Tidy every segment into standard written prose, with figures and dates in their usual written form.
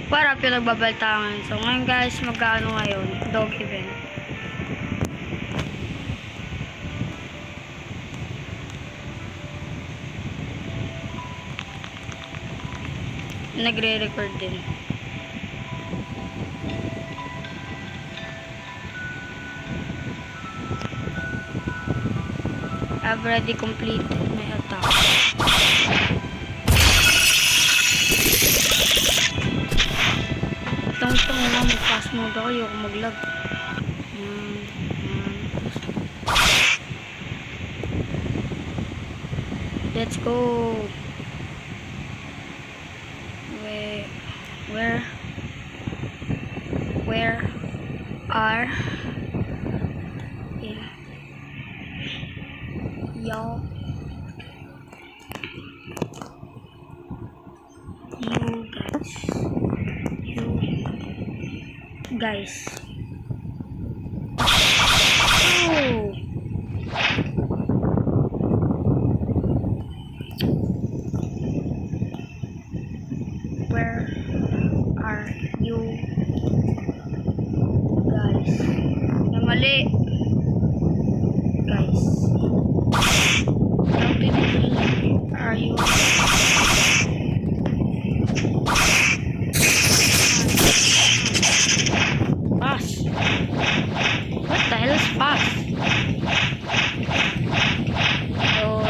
Para pinagbabaltangan. So ngayon guys, magkano ngayon? Dog event. Nagre-record din. I've already completed my attack. Tong na, mag-fast mode ako. Ayoko mag-lag. Let's go. Where are y'all? You guys. Oh. Where are you guys? Namali. Guys. Where are you? Pass. What the hell is pass? Oh,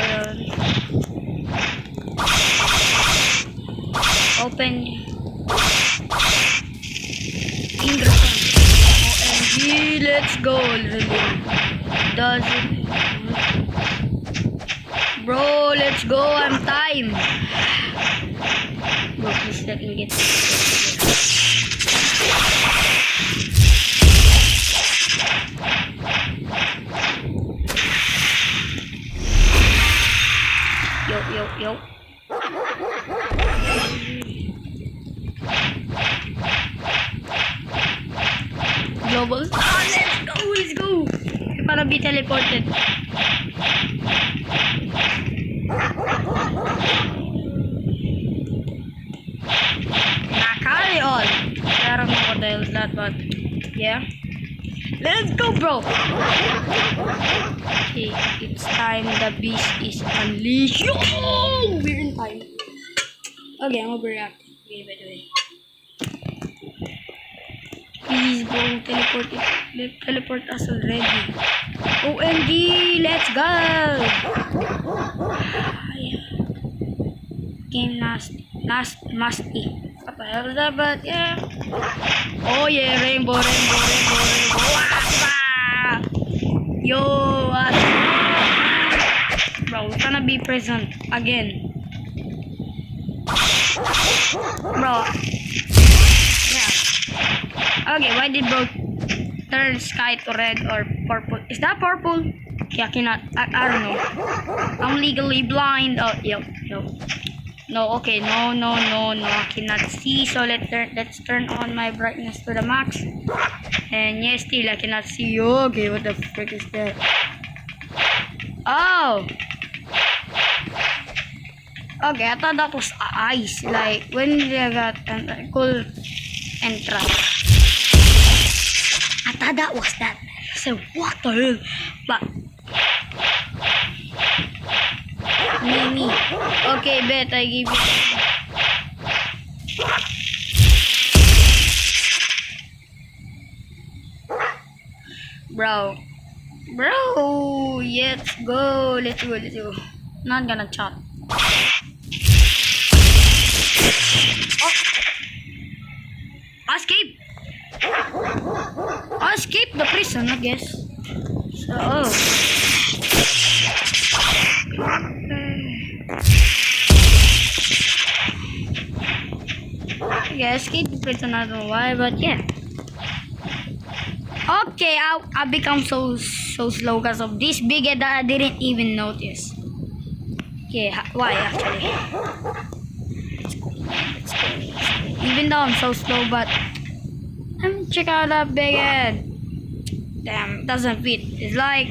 open English. OMG, let's go. Does it? Bro, let's go. I'm time. Bro, please let me get Yo. Global. Let's go. Para be teleported. Nakali all. I don't know what the hell is that, but yeah. Let's go, bro. Okay, it's time. The beast is unleashed. Yo! We're in time. Okay, I'm overreacting. Okay, by the way. Please, bro, teleport us already. OMG, let's go. Game nasty. What the hell is that? But yeah. Oh yeah, rainbow. Yo, bro, we're gonna be present again. Bro. Yeah. Okay, why did bro turn sky to red or purple? Is that purple? Yeah, I don't know. I'm legally blind. Oh, yo. No, okay, no. I cannot see. So let's turn on my brightness to the max. And yes, still I cannot see you. Okay, what the frick is that? Oh. Okay, I thought that was ice. Like when they got a cool entrance. I thought that was that. I said, what the hell? But me. Okay, bet I give you. Bro, let's go. Not gonna chat. Oh. Escape the prison, I guess. So, yeah, escape the prison. I don't know why, but yeah. Okay, I become so slow because of this big head that I didn't even notice. Okay, why actually? Let's go. Even though I'm so slow, but check out that big head. Damn, it doesn't fit. It's like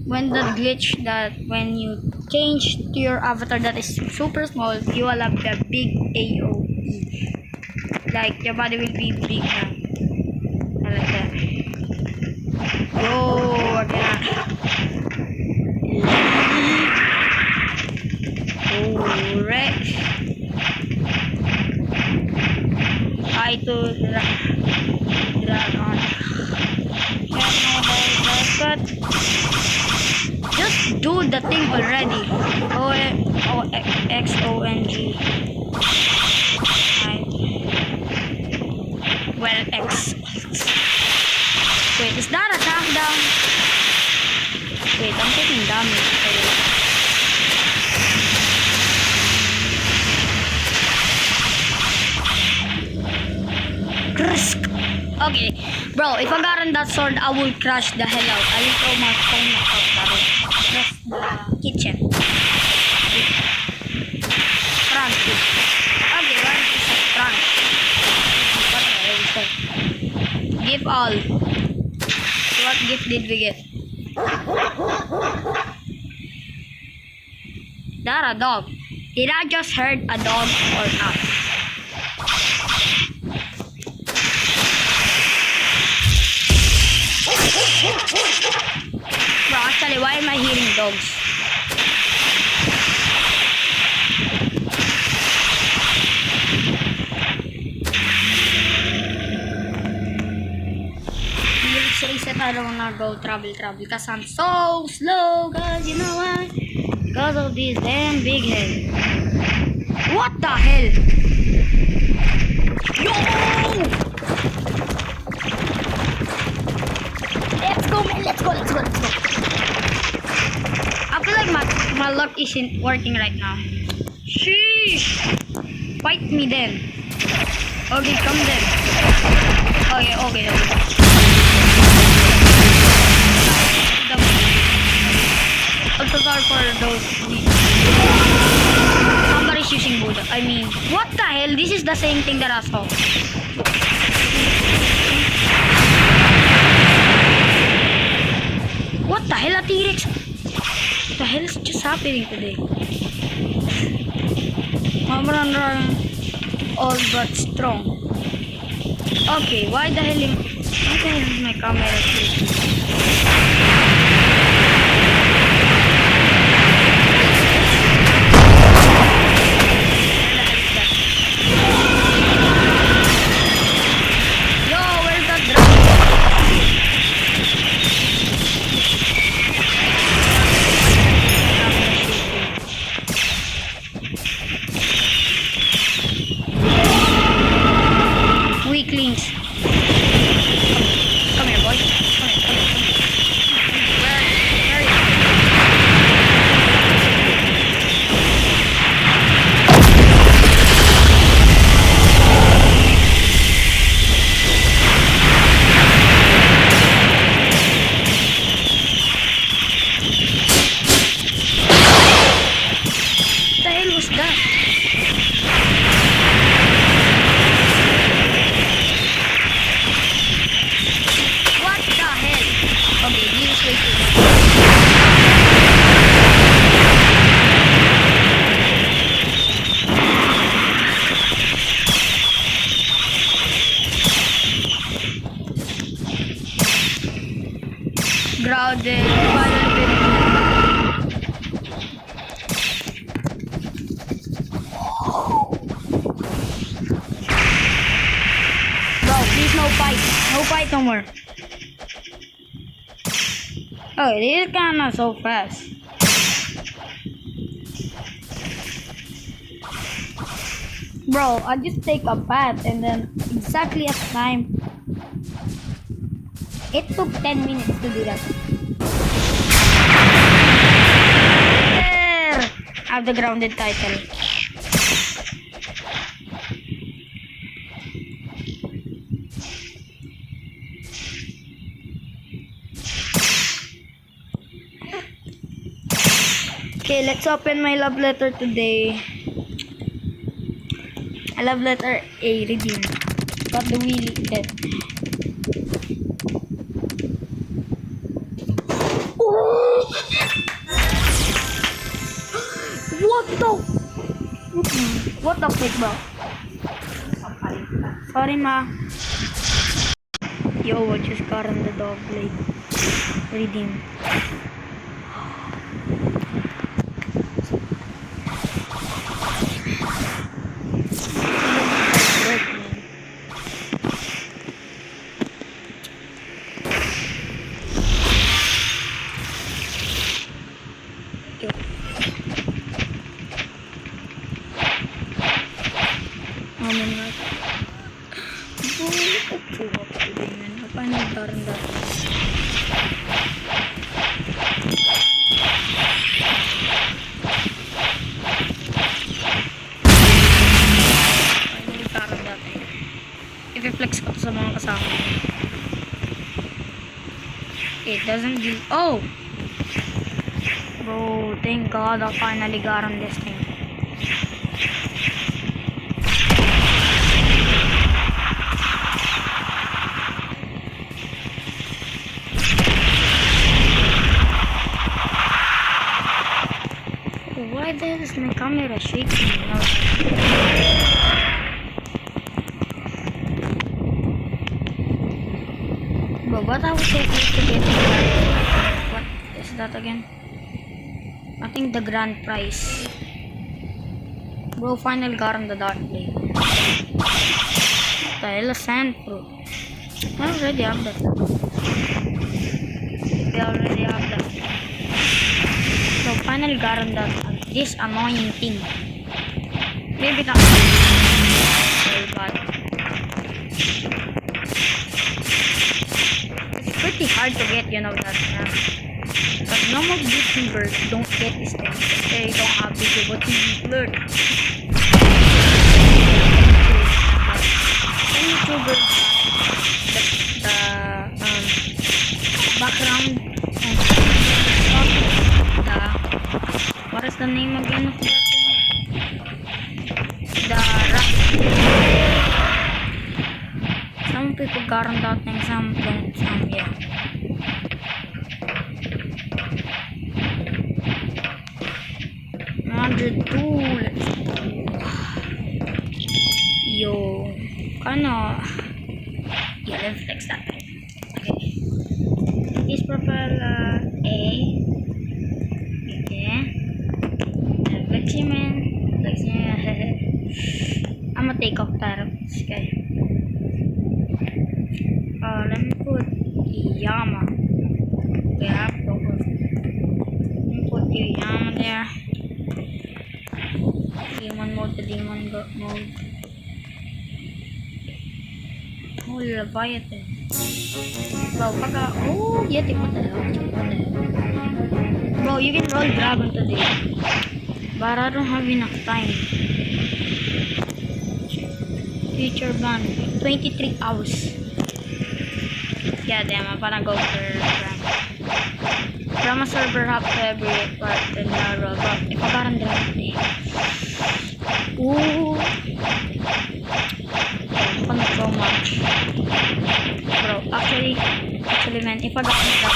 when the glitch that when you change to your avatar that is super small, you will have the big AOE. Like your body will be big now. Like that. Oh, again. Oh, Rex. Try to drag on. Can't know that, but just do the thing already. Xong. Well, X. Wait, is that a countdown? Wait, I'm taking damage. Okay, bro, if I got on that sword, I will crush the hell out. I will throw my phone out the room. That's the kitchen. Front. Okay, what is the front? What the hell is that? Give all. What gift did we get? That a dog. Did I just heard a dog or not? Bro, actually, why am I hearing dogs? Reset, I don't wanna go travel because I'm so slow, cause you know why? Because of this damn big head. What the hell? Yo! Let's go, man. Let's go. I feel like my luck isn't working right now. Sheesh. Fight me then. Okay, come then. Okay. I'm so sorry for those. Somebody's using Buddha. I mean, what the hell? This is the same thing that I saw. What the hell, a T-Rex? What the hell is just happening today? I'm all but strong. Okay, why the hell is my camera shaking? Weaklings. Come here, boy. Come here. Where are you? What the hell was that? Okay, this is way too much. Grounded. Bro, please no fight. No fight no more. Oh, it is kinda so fast. Bro, I just take a bath and then exactly at time. It took 10 minutes to do that. There! I have the grounded title. Okay, let's open my love letter today. I love letter A, redeem. Got the wheelie dead. What the? What the frick, bro? Sorry, ma. Yo, I just got on the dog blade. Redeem. Yo. Oh my god. Coba dengan apa nih rendah. Ini rendah. I-flex ko sa mga kasama. It doesn't do. Oh, bro! Thank God I finally got on this thing. Why is my camera shaking? No. But what I was supposed to get? What is that again? I think the grand prize. Bro, finally got on the dark blade. The hell is sand, bro? I already have that. We already have that. So finally got on that. This annoying thing. Maybe not very bad. It's pretty hard to get, you know that. But normal YouTubers don't get this thing. They don't have video TV learn. Some YouTubers the background and what is the name again of that thing? The rock. Some people got on that thing, some don't, some yeah. Let's go. Yo, kinda. Yeah, let's flex that thing. Okay. This propel A. I'm gonna take off that. Okay. Let me put Yama. Okay, I have to put. Let me put the Yama there. Demon mode, the demon mode. Oh, Leviathan. Bro, oh, Yeti, what the hell? Bro, you can roll dragon today. But I don't have enough time. Future ban 23 hours. Yeah, damn, I'm gonna go for Drama server hub every part in Naro, but if I got on the day. Ooh. Fun so much. Bro, actually man, if I got on the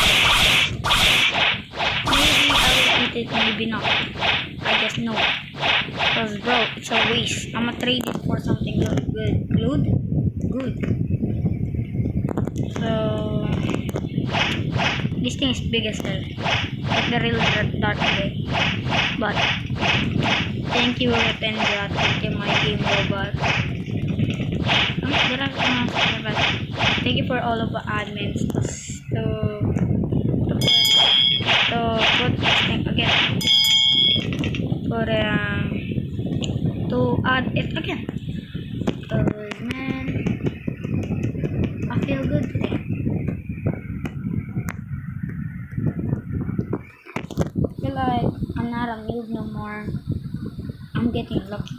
maybe I will eat it, maybe not. I guess no. Because bro, it's a waste. I'ma trade it for something good. Good. So this thing is big as hell. Like the real dark blade. But thank you Rependra, thank you my game robot. Thank you for all of the admins to put this thing again. For to add it again. Cause man, I feel good today. I feel like I'm not a noob no more. I'm getting lucky.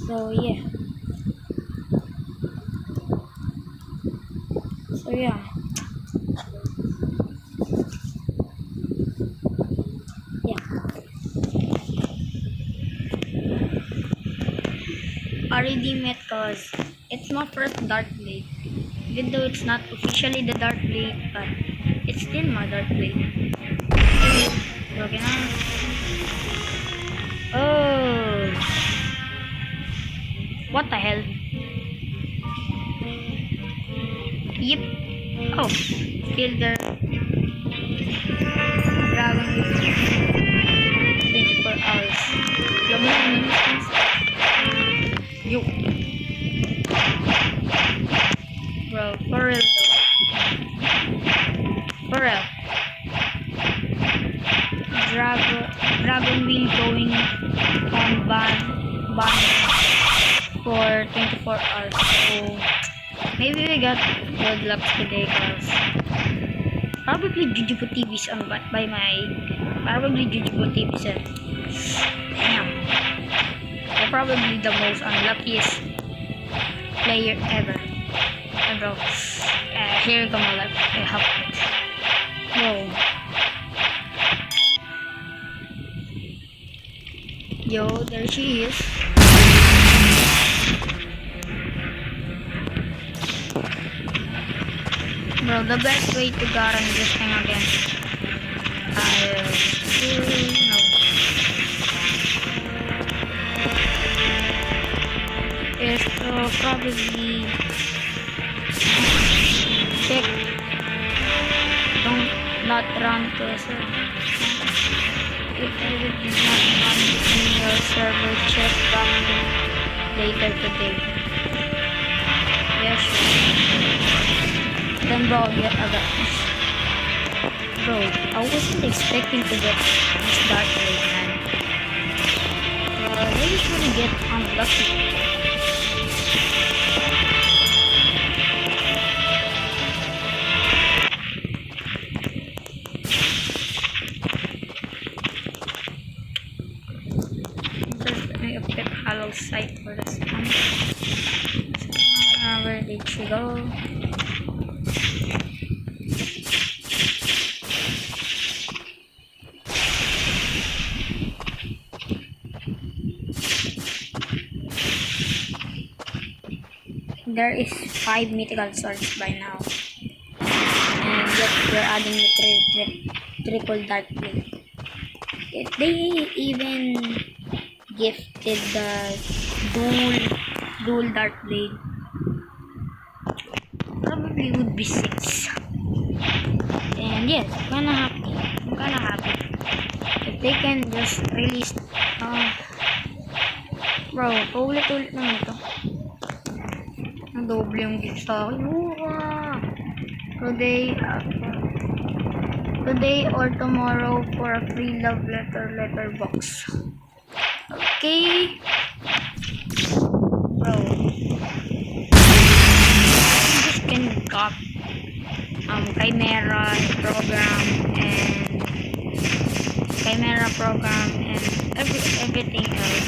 So yeah. I redeem it cause it's my first dark blade. Even though it's not officially the dark blade, but it's still my dark blade. Okay na. Oh, What the hell? Yep. Oh, kill the dragon with 24 hours. Yo. Bro, for real though. For real. Dragon wheel going on ban for 24 hours. So maybe we got good luck today, guys. Probably Jujubo TV is on by my probably Jujubo TV is damn. They're probably the most unluckiest player ever. And bro, here you go my life. I have it. Yo, there she is. Bro, the best way to guarantee this thing again is to probably check. Not run to a server. If it is not run in your server, check back later today. Yes. Then bro, yeah, I got this. Bro, I wasn't expecting to get this dark blade, man. They usually get unlucky. Hollow site for this one. So, where did she go? There is 5 mythical swords by now, and yet we're adding the triple dark blade. If they even gifted the dual dark blade, probably would be 6. And yes, I'm kinda happy if they can just release bro, paulit-ulit naman ito. Nadoble yung gift sa akin. Today or tomorrow for a free love letter box. Okay, bro. Just can cop Chimera program and everything else.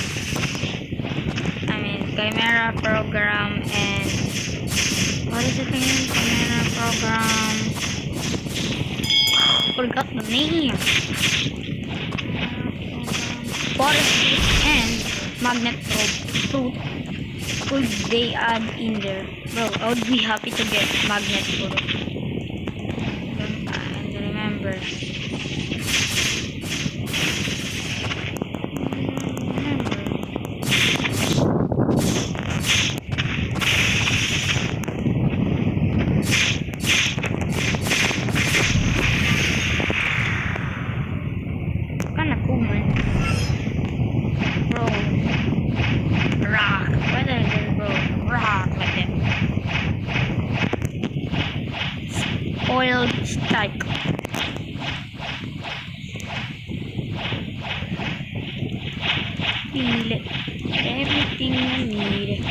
I mean Chimera program and what is it again? Chimera program. Forgot the name. Forest and magnet fruit could they add in there? Bro, I would be happy to get magnet fruit. And remember. Kinda cool, man. Bro, rock. What is it, bro? Rock like that. Spoiled strike. Feel it. Everything I need.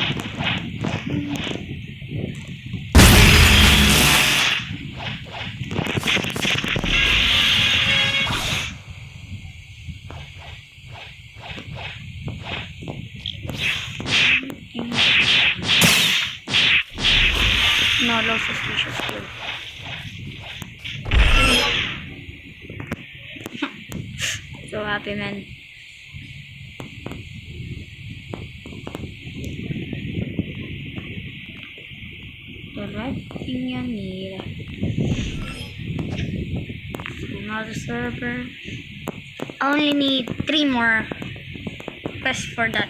No, no suspicious clue. So happy, man. The right thing you need. Another server. I only need 3 more quests for that.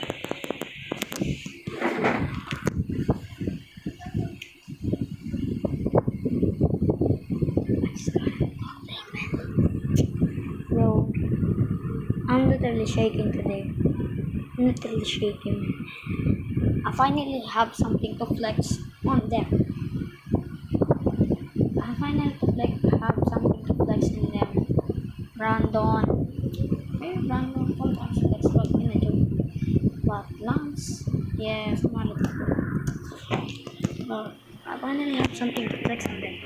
really shaking today. I'm not really shaking. I finally have something to flex on them. I finally have something to flex in them. Brandon. Maybe Brandon sometimes flex but in a joke. But Lance, yeah, smart. But I finally have something to flex on them.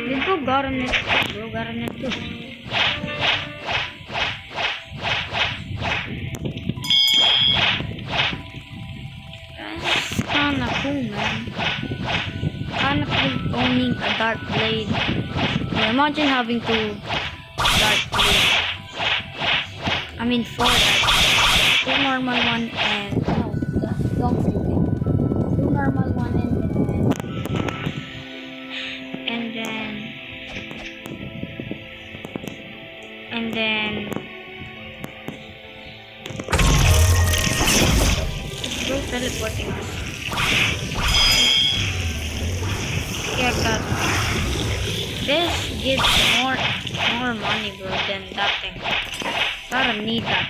Did go Garnet, bro, Garnet too. That's kinda cool, man. Kinda cool owning a dark blade. Well, imagine having two dark blade. I mean 4 dark. 2 normal one and no, don't forget. 2 normal one and then go teleporting us. Yeah, God. This gives more money, bro, than that thing. I don't need that.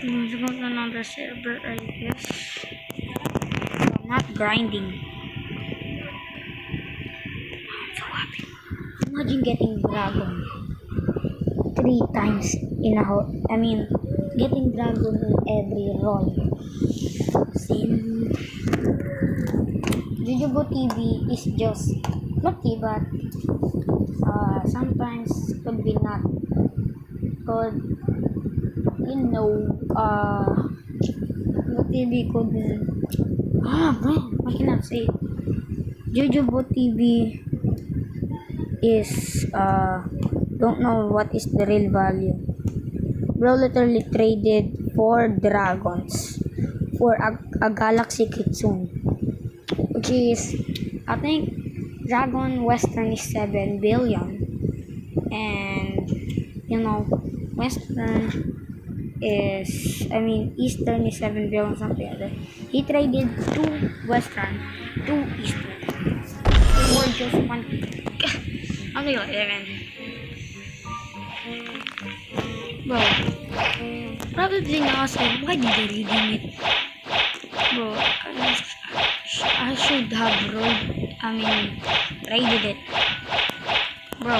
Let's go to another server, I guess. I'm not grinding. I'm so happy. Imagine getting dragon 3 times in a whole. I mean, getting dragon in every roll. See, Jujubo TV is just lucky, but sometimes could be not. Could the TV could man, I cannot say it. Jujubo TV is don't know what is the real value. Bro literally traded 4 dragons for a galaxy kitsune, which is, I think dragon western is 7 billion, and western is, I mean eastern is 7 billion, something like that. He traded 2 western, 2 eastern for just 1 something like that, man. Bro, probably now say, why did they redeem it? Bro, I should have raided it. Bro,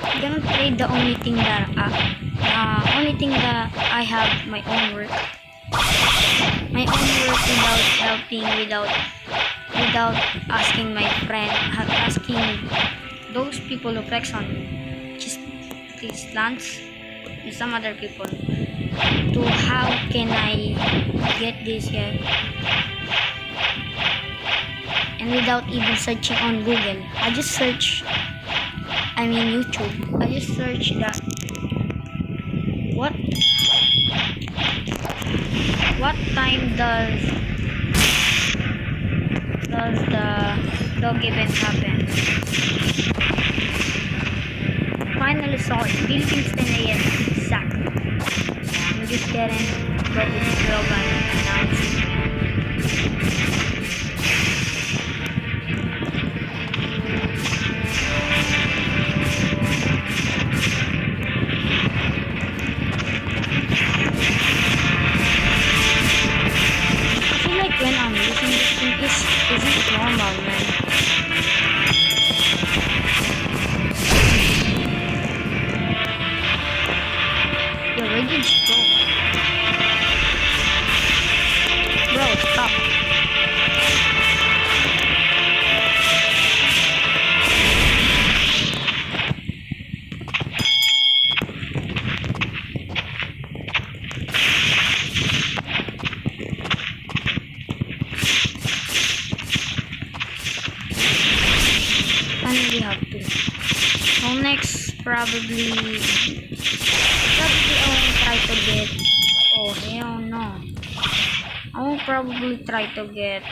I'm gonna trade the only thing that I have my own work. My own work without helping, without asking my friend, asking those people who flex on me, just these Lance and some other people, to how can I get this here, and without even searching on Google. I just search, YouTube. I just search that what time does the dog event happen? Finally saw it. Philippines 10 a.m. exactly. I'm just kidding, but it's real bad announced. I feel like when I'm using this thing, is it normal, man? Yo, where did you go? Bro, stop. Finally have to. So next, probably I will try to get Oh, hell no. I will probably try to get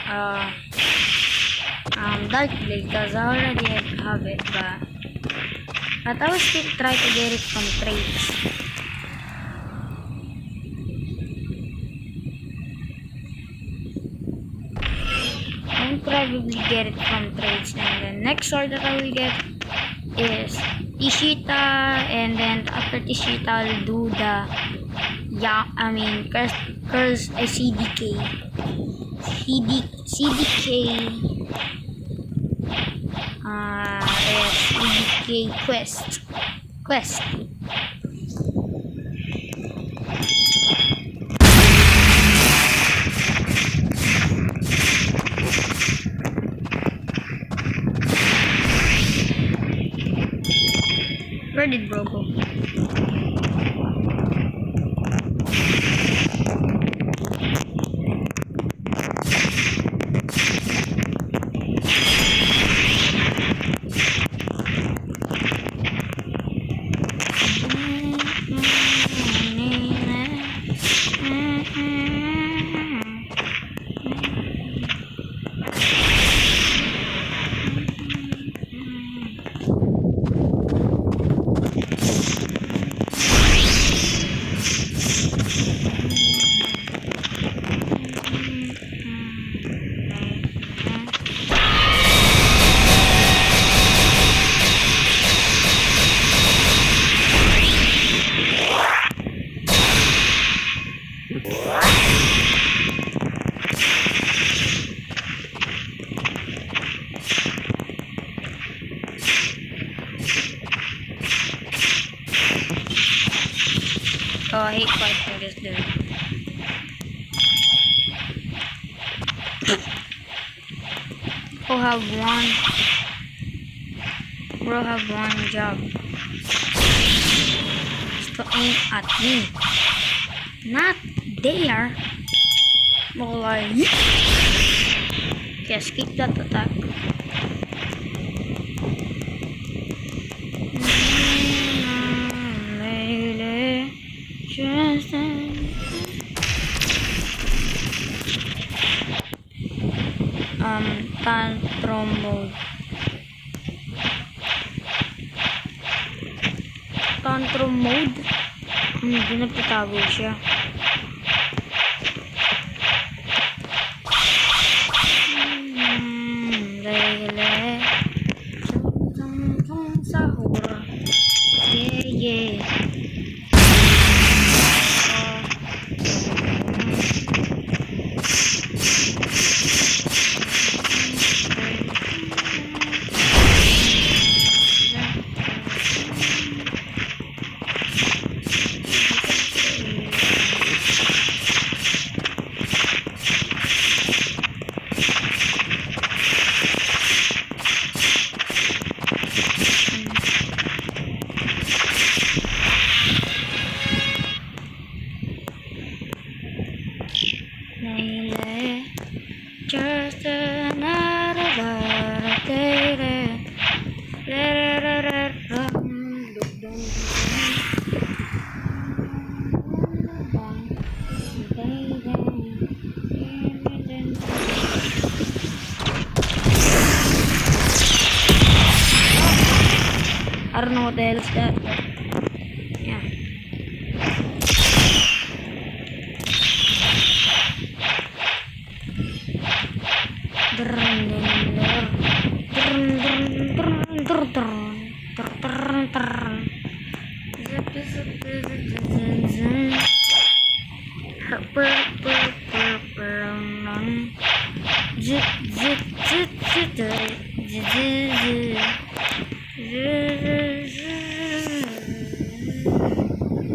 Dark Blade because I already have it, but I will still try to get it from trades. I will probably get it from trades, and the next sword that I will get is Tishita, and then after Tishita I'll do the curse CDK CDK quest. Where did bro go? Oh, I hate fighting this dude. Bro have one job. Is to aim at me. Not there. More like okay, skip that attack. Tantrum mode. Tantrum mode? Hindi nagtatago siya. Lele. Sahura. Yeah. Just another I don't know what the hell is that. Yeah.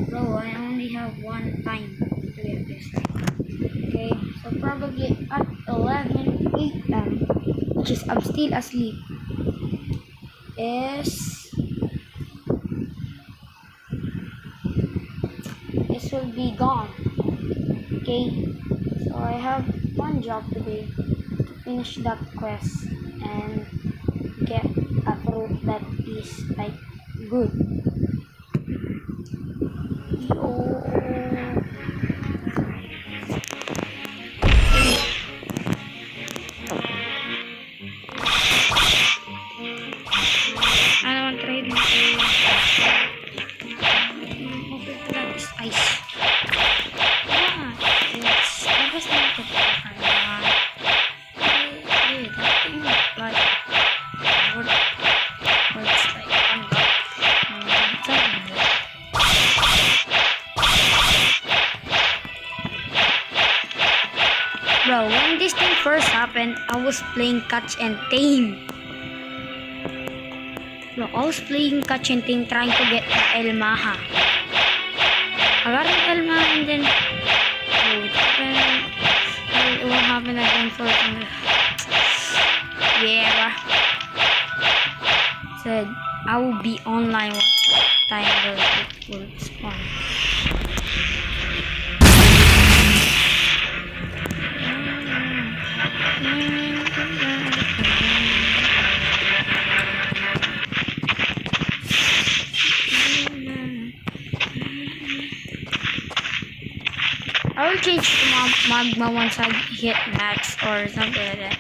Bro, I only have one time to get this. Okay, so probably at 11 a.m., which is I'm still asleep, this will be gone. Okay, so I have one job today to finish that quest and get a fruit that is like good. happened? I was playing catch and tame. Bro, I was playing catch and tame trying to get El Maha. I got an El Maha and then what happened again for yeah. Said I will be online what time it will spawn. I will change to magma once I hit max or something like that.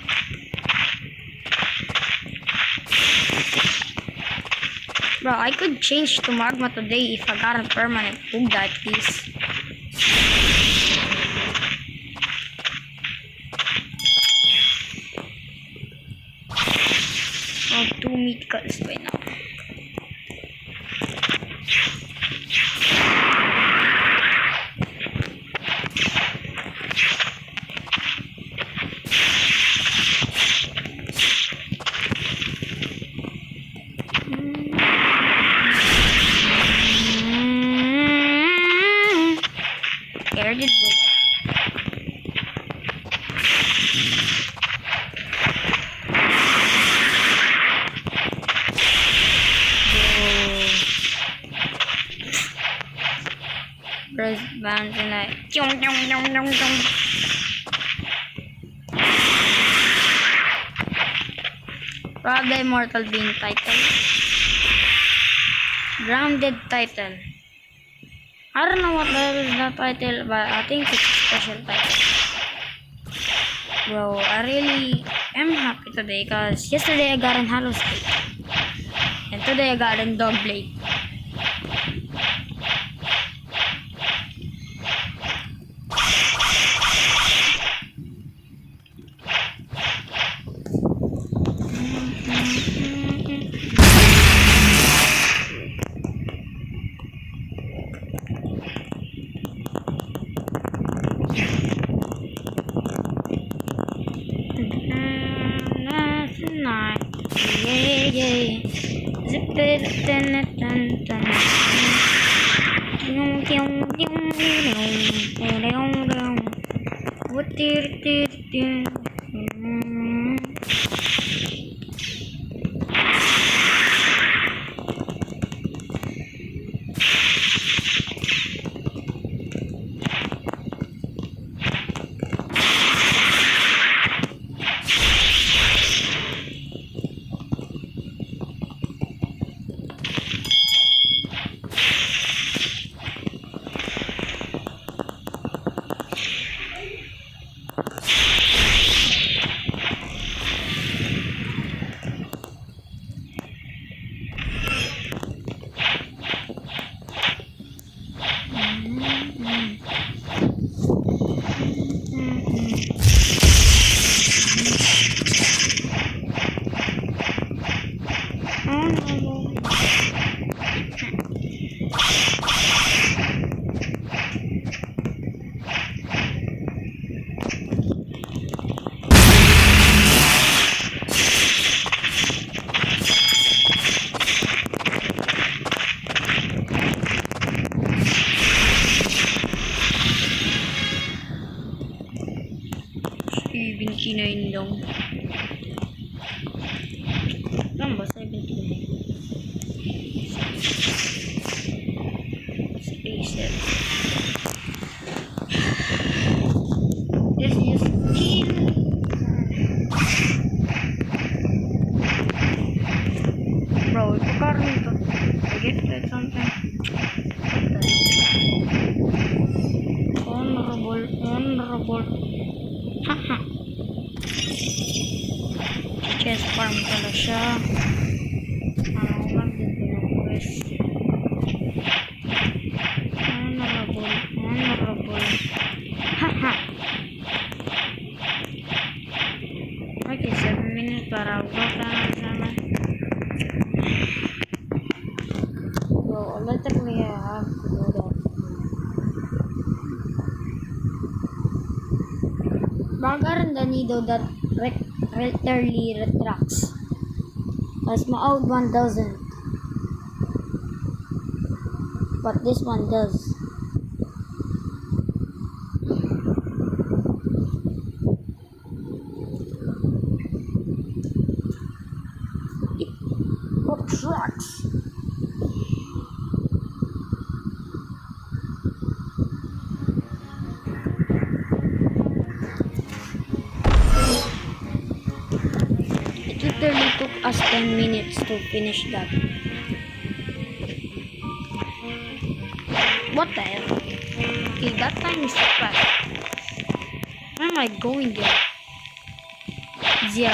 Bro, I could change to magma today if I got a permanent Pugda at least. I have 2 mythicals by now. Where did it go? Press bands and like probably Immortal Being title. Grounded title. I don't know what level is that title, but I think it's a special title. Bro, I really am happy today because yesterday I got an Hollow State. And today I got an Dogblade. Kinain lang. Lang ba? 17. Spacer. This is kill. Bro, ipakaroon ito. I get that something. Honorable. Haha. Chest farm pala siya. Magdito ng quest. Honorable. Haha. Okay, 7 minutes para walk na sana. So, automatically I have to do that. Bagaran the needle that rarely retracts, as my old one doesn't, but this one does. It retracts. It literally took us 10 minutes to finish that. What the hell? Okay, that time is too fast. Where am I going there? Zero.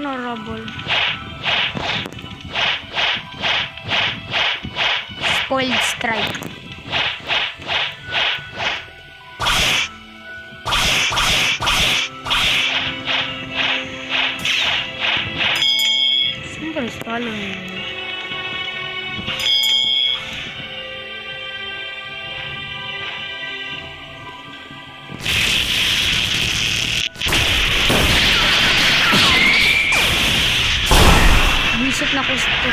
Honorable. Spoiled strike. Somebody's following me. Visit na ko ito.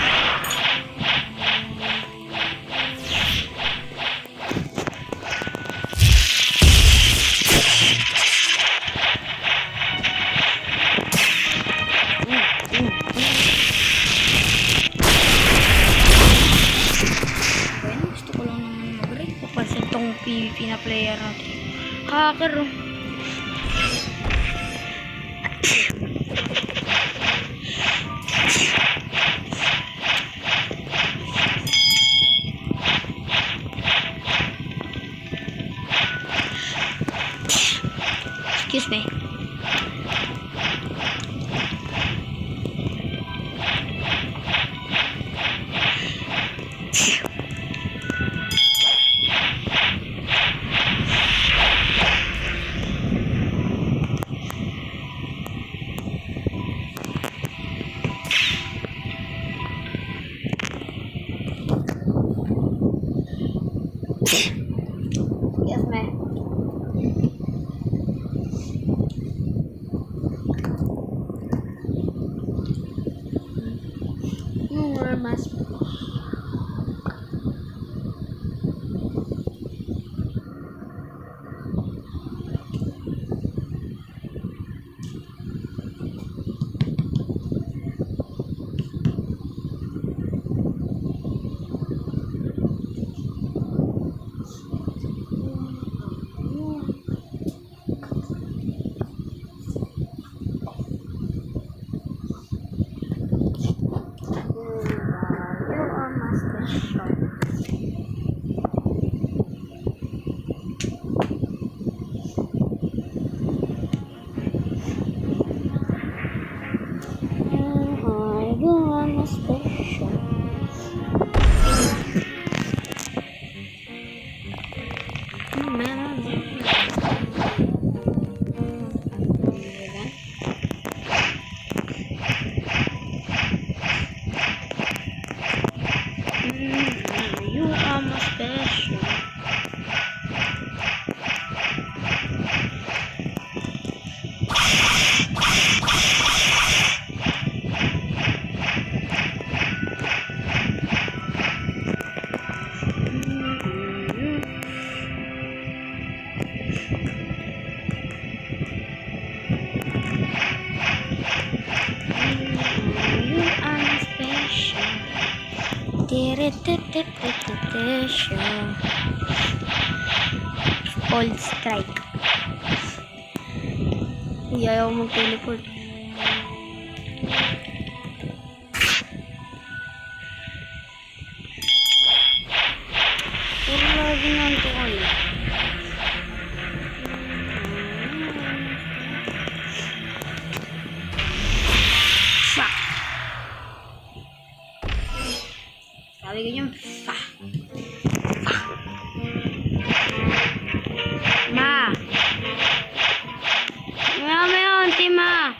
Bueno, gusto ko lang naman mag-rate. Papansin tong PvP na player natin. Hacker oh. Excuse me. Yes, ma'am. Where am I? You are my special. You are my special. Spoiled strike. Uy, ayaw mag-teleport. Puro lagi nanto kayo. Fuck. Sabi ko yung fuck. Ma. Meron, Tima.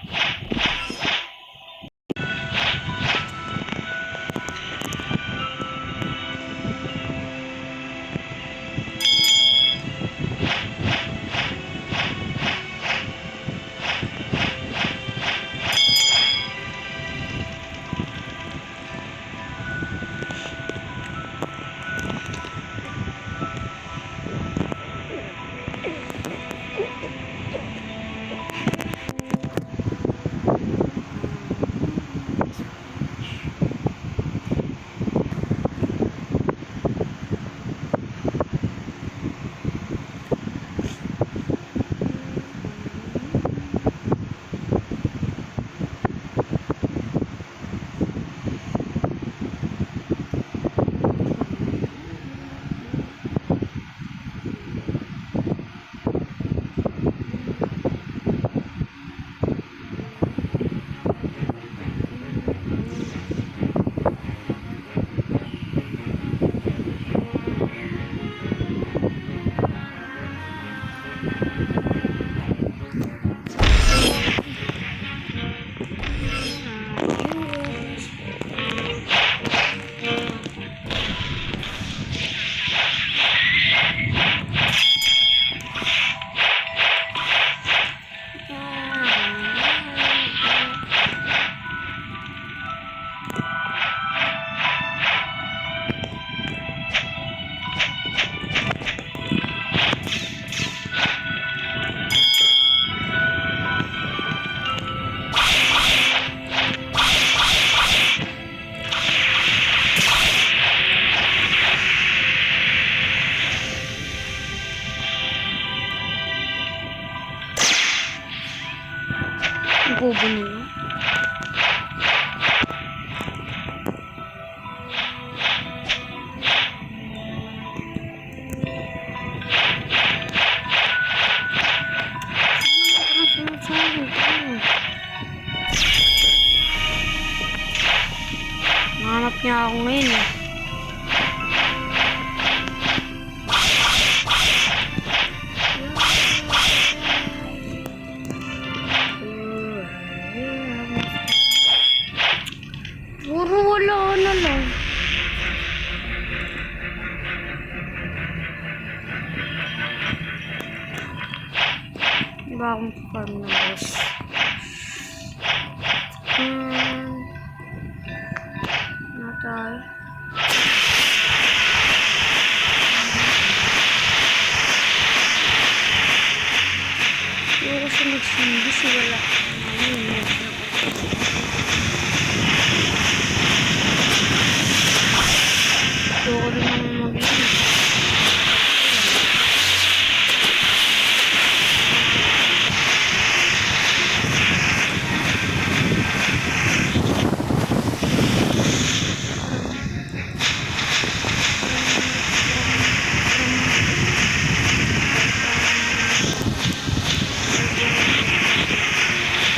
kubo niyo. Hanap niya ako ngayon eh. Puro wala na lang. Diba akong farm na boss? Natal. Siguro siya nagsindi si wala. Ayoko rin naman mag-iin.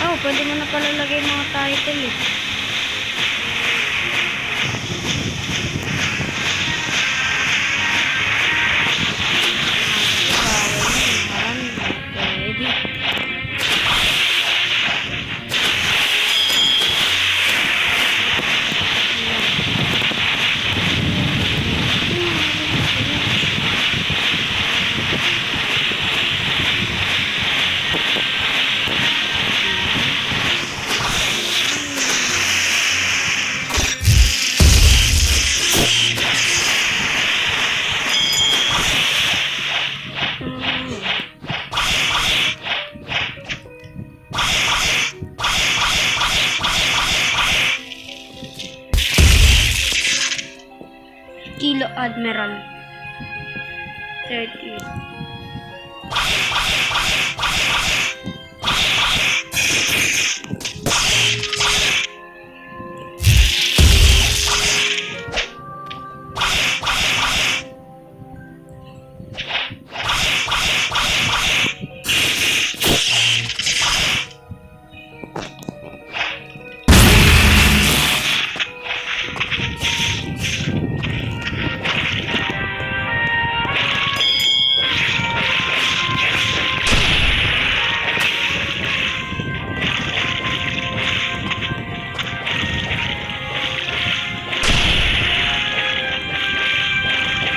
Oh, pwede mo na pala lagay mga title eh. Kilo Admiral 30.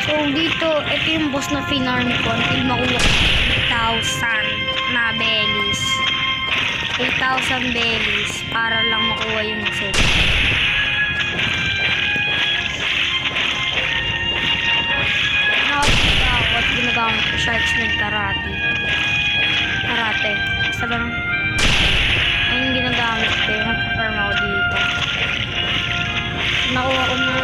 So dito, ito yung boss na finarm ko until makuha 8,000 na bellies. 8,000 bellies para lang makuha yung set. Nakapagkakot, ginagamit ko Sharksman Karate. Karate. Basta ganun. Ayun yung ginagamit ko. Nag-farm ako dito. Nakuha ko na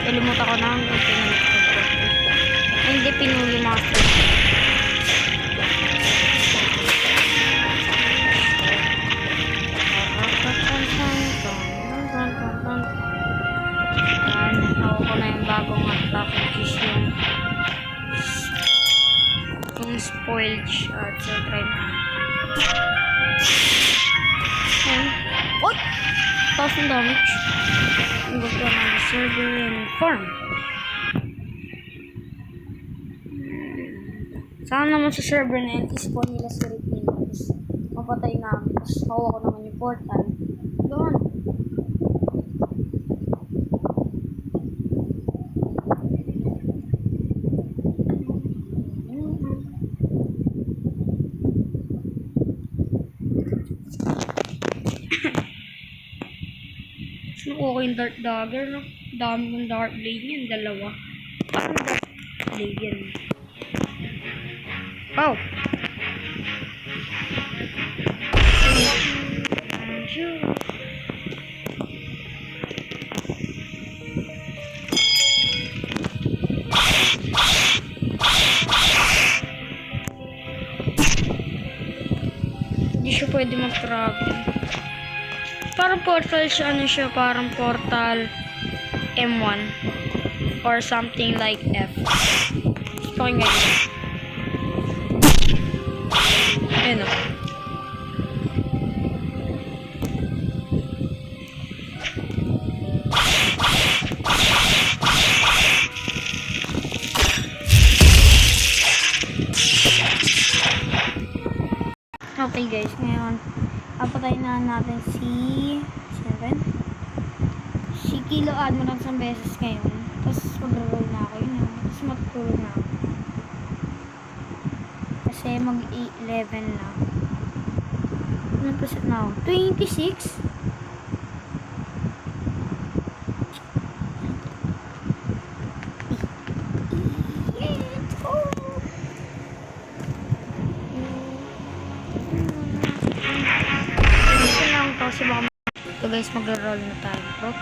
nalimutan ko na ang pinunod ko. Hindi pinuli master. Nakuha ko na yung bagong attack which is yung spoiled shot. So try na. What? 1,000 damage. Go to another server and farm. Saan naman sa server na yun, ispawn nila si Rick Nichols. Mapatay namin. Tapos hawa ko naman yung portal. Doon. Nakuha ko yung Dark Dagger, no? Dami ng Dark Blade yan, dalawa. Parang Dark Blade yan. Oh! Hindi siya pwede mag-travel. Parang portal siya, ano siya, parang portal M1 or something like F. Pakinggan niyo. Ayun o. Okay guys, ngayon papatayin na natin si Kilo add mo lang isang beses ngayon. Tapos mag-roll na ako yun. Tapos matutulog na ako. Kasi mag-11 na. Anong percent na ako? 26? Kasi baka so guys, magro-roll na tayo, bro.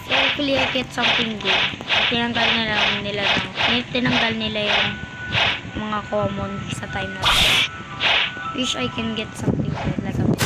So hopefully I get something good. Tinanggal tinanggal nila yung mga common sa time na to. Wish I can get something good like a bit.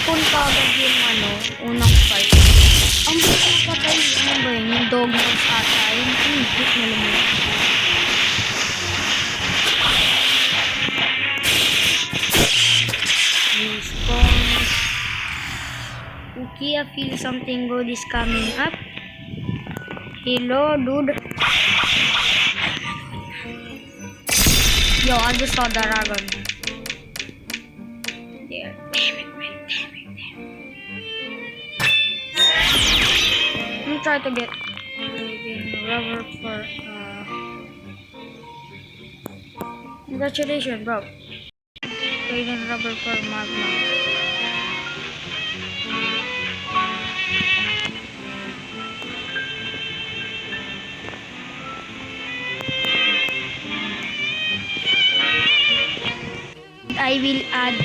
Spawn ka agad yung unang fight. Ang bilis patay, ano ba yun? Yung dog nose ata. Yung hit na lumit. Respawn. Okay, I feel something good is coming up. Hello, dude. Yo, I just saw the dragon. There. I'm trying to get rubber for congratulations, bro. Trading rubber for magma. I will add